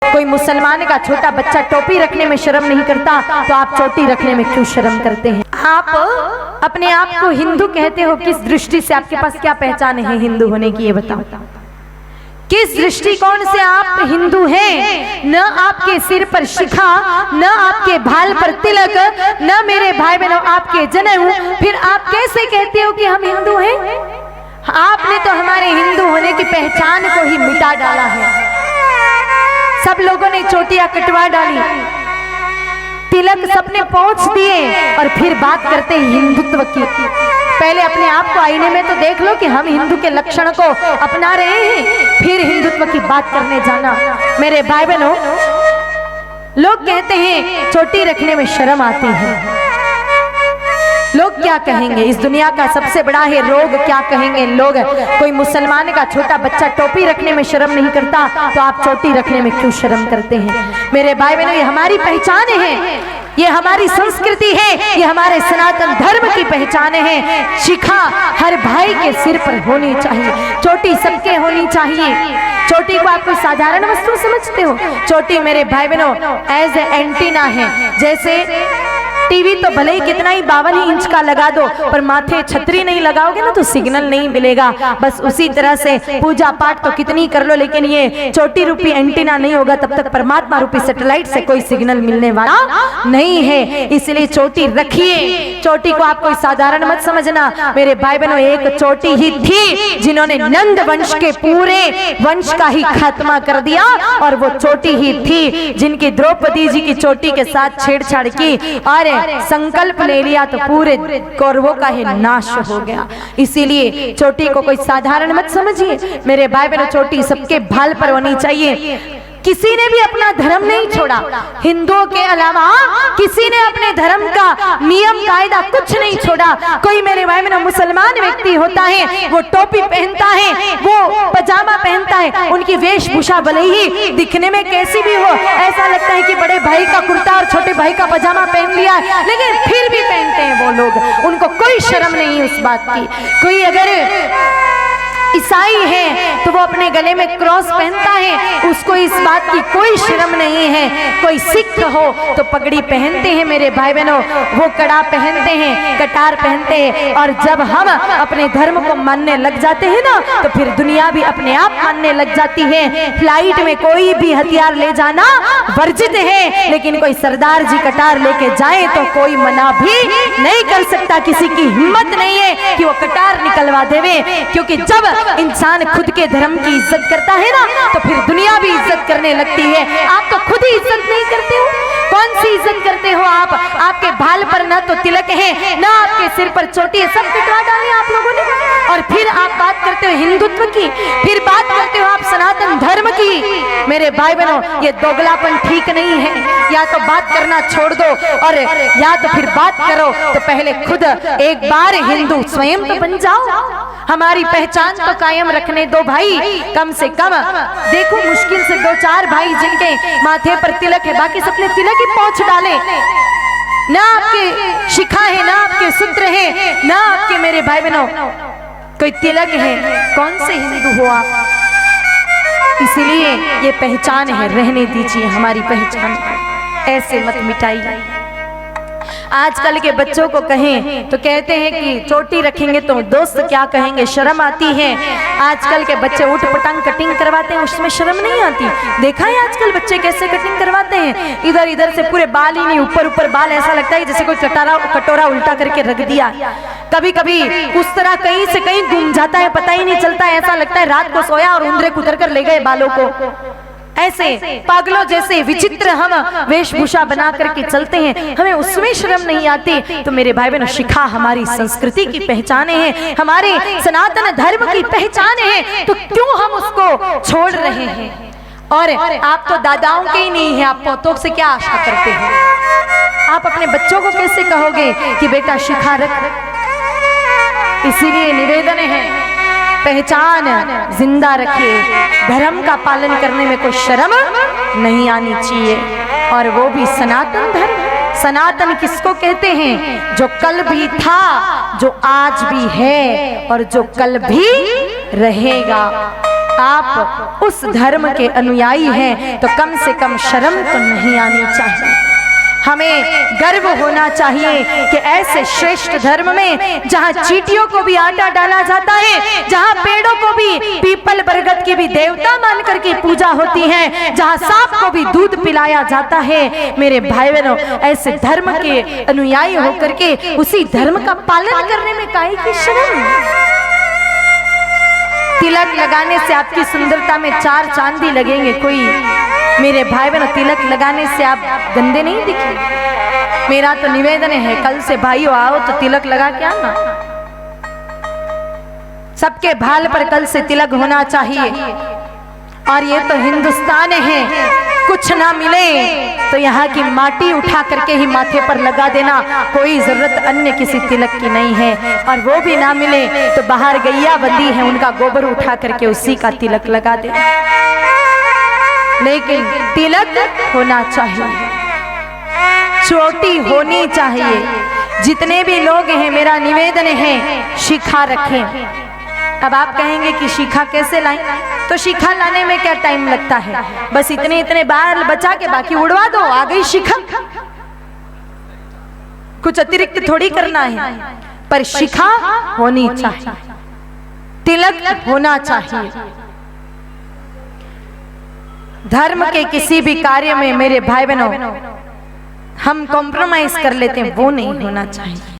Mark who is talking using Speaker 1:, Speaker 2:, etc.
Speaker 1: कोई मुसलमान का छोटा बच्चा टोपी रखने में शर्म नहीं करता, तो आप चोटी रखने में क्यों शर्म करते हैं? आप अपने आप को हिंदू कहते हो, किस दृष्टि से? आपके पास क्या पहचान है हिंदू होने की, ये बताओ। किस दृष्टिकोण से आप हिंदू हैं? न आपके सिर पर शिखा, न आपके भाल पर तिलक, न मेरे भाई बहनों आपके जनेऊ, फिर आप कैसे कहते हो कि हम हिंदू हैं? आपने तो हमारे हिंदू होने की पहचान को ही मिटा डाला है। सब लोगों ने चोटियां कटवा डाली, तिलक सबने पहुंच दिए, और फिर बात करते हैं हिंदुत्व की। पहले अपने आप को आईने में तो देख लो कि हम हिंदू के लक्षण को अपना रहे हैं, फिर हिंदुत्व की बात करने जाना। मेरे भाई बहनों, लोग कहते हैं चोटी रखने में शर्म आती है। लोग क्या कहेंगे? इस दुनिया का सबसे बड़ा है रोग, क्या कहेंगे लोग? कोई मुसलमान का छोटा बच्चा टोपी रखने में शर्म नहीं करता, तो आप चोटी रखने में क्यों शर्म करते हैं? मेरे भाई बहनों, ये हमारी पहचान है, ये हमारी संस्कृति है, ये हमारे सनातन धर्म की पहचान है। शिखा हर भाई के सिर पर होनी चाहिए, चोटी सबके होनी चाहिए। चोटी को आप कोई साधारण वस्तु समझते हो? चोटी मेरे भाई बहनों एज ए एंटीना है। जैसे टीवी तो भले ही कितना ही 52 इंच का लगा दो, पर माथे छतरी नहीं लगाओगे ना तो सिग्नल नहीं मिलेगा। बस उसी तरह से पूजा पाठ तो कितनी कर लो, लेकिन ये चोटी रूपी एंटीना नहीं होगा तब तक परमात्मा रूपी सैटेलाइट से कोई सिग्नल मिलने वाला नहीं है। इसलिए चोटी रखिए। चोटी को आप कोई साधारण मत समझना। मेरे भाई बहनों, एक चोटी ही थी जिन्होंने नंद वंश के पूरे वंश का ही खात्मा कर दिया, और वो चोटी ही थी जिनकी द्रौपदी जी की चोटी के साथ छेड़छाड़ की और संकल्प ले लिया तो पूरे कौरवों का ही नाश हो गया। इसीलिए चोटी को कोई साधारण मत समझिए। मेरे भाई बहनों, चोटी सबके भाल पर होनी चाहिए। किसी ने भी अपना धर्म नहीं छोड़ा, हिंदुओं के अलावा किसी ने अपने धर्म का नियम कायदा कुछ नहीं छोड़ा। कोई मेरे भाई बहनों मुसलमान व्यक्ति होता है, वो टोपी पहनता है, वो पजामा पहनता है, उनकी वेशभूषा भले ही दिखने में कैसी भी हो, ऐसा लगता है कि बड़े भाई का कुर्ता और छोटे भाई का पजामा पहन लिया, लेकिन फिर भी पहनते हैं वो लोग, उनको कोई शर्म नहीं उस बात की। कोई अगर ईसाई है तो वो अपने गले में क्रॉस पहनता है, उसको इस बात की कोई शर्म नहीं है। कोई सिख हो तो पगड़ी पहनते हैं मेरे भाई बहनों, वो कड़ा पहनते हैं, कटार पहनते हैं। और जब हम अपने धर्म को मानने लग जाते हैं ना, तो फिर दुनिया भी अपने आप मानने लग जाती है। फ्लाइट में कोई भी हथियार ले जाना वर्जित है, लेकिन कोई सरदार जी कटार लेके जाए तो कोई मना भी नहीं कर सकता। किसी की हिम्मत नहीं है कि वो कटार निकलवा देवे, क्योंकि जब इंसान खुद के धर्म की इज्जत करता है ना, तो फिर दुनिया भी इज्जत करने लगती है। आप तो खुद ही इज्जत नहीं करते हो, कौन सी इज्जत करते हो आप? आपके भाल पर ना तो तिलक है, ना आपके सिर पर चोटी है, सब कटवा डाले आप लोगों ने। और फिर आप बात करते हो हिंदुत्व की, फिर बात करते हो आप सनातन धर्म की। मेरे भाई बहनों, ये दोगलापन ठीक नहीं है। या तो बात करना छोड़ दो, और या तो फिर बात करो तो पहले खुद एक बार हिंदू स्वयं तो बन जाओ। हमारी पहचान तो कायम रखने दो भाई, कम से कम। देखो मुश्किल से 2-4 भाई जिनके माथे पर तिलक है, बाकी सबने तिलक ही पहुंच डाले। ना आपके शिखा है, ना आपके सूत्र है, ना आपके मेरे भाई बहनों कोई तिलक है। कौन से हिंदू हो आप? इसीलिए ये पहचान है, रहने दीजिए हमारी पहचान, ऐसे मत मिटाइए। आजकल के बच्चों को कहें तो कहते हैं कि चोटी रखेंगे तो दोस्त क्या कहेंगे, शर्म आती है। आजकल के बच्चे उठ पटांग कटिंग करवाते हैं, उसमें शर्म नहीं आती। देखा है आजकल बच्चे कैसे कटिंग करवाते हैं? इधर इधर से पूरे बाल ही नहीं, ऊपर ऊपर बाल, ऐसा लगता है जैसे कोई कटोरा उल्टा करके रख दिया। कभी कभी उस तरह कहीं से कहीं घूम जाता है, पता ही नहीं चलता, ऐसा लगता है रात को सोया और उंदरे कुतर कर ले गए बालों को। ऐसे पागलों जैसे विचित्र हम वेशभूषा बना करके चलते हैं, हमें उसमें शर्म नहीं आती। तो मेरे भाई बहनों, शिखा हमारी संस्कृति की पहचान है, हमारे सनातन धर्म की पहचान है, तो क्यों हम उसको छोड़ रहे हैं? और आप तो दादाओं के ही नहीं है, आप पोतों से क्या आशा करते हैं? आप अपने बच्चों को कैसे कहोगे कि बेटा शिखा रख? इसीलिए निवेदन है, पहचान जिंदा रखिए, धर्म का पालन करने में कोई शर्म नहीं आनी चाहिए, और वो भी सनातन धर्म। सनातन किसको कहते हैं? जो कल भी था, जो आज भी है, और जो कल भी रहेगा। आप उस धर्म के अनुयायी हैं तो कम से कम शर्म तो नहीं आनी चाहिए। हमें गर्व होना चाहिए कि ऐसे श्रेष्ठ धर्म में जहां चींटियों को भी आटा डाला जाता है, जहां पेड़ों को भी, पीपल बरगद की भी देवता मान करके पूजा होती है, जहां सांप को भी दूध पिलाया जाता है, मेरे भाई बहनों, ऐसे धर्म के अनुयायी होकर के उसी धर्म का पालन करने में काहे की शर्म। तिलक लगाने से आपकी सुंदरता में 4 चांदी लगेंगे। कोई मेरे भाई बहनों, तिलक लगाने से आप गंदे नहीं दिखे। मेरा तो निवेदन है, कल से भाइयों आओ तो तिलक लगा के आना। सबके भाल पर कल से तिलक होना चाहिए। और ये तो हिंदुस्तान है, कुछ ना मिले तो यहाँ की माटी उठा करके ही माथे पर लगा देना, कोई जरूरत अन्य किसी तिलक की नहीं है। और वो भी ना मिले तो बाहर गैया बंदी है, उनका गोबर उठा करके उसी का तिलक लगा देना। लेकिन तिलक होना चाहिए, चोटी होनी चाहिए। जितने भी लोग हैं, मेरा निवेदन है, शिखा रखें। अब आप कहेंगे कि शिखा कैसे लाएं? तो शिखा लाने में क्या टाइम लगता है? बस इतने इतने बाल बचा के बाकी उड़वा दो, आ गई शिखा। कुछ अतिरिक्त थोड़ी करना है, पर शिखा होनी चाहिए, तिलक होना चाहिए। धर्म के किसी भी कार्य में मेरे भाई बहनों हम कॉम्प्रोमाइज कर लेते हैं, वो नहीं होना चाहिए।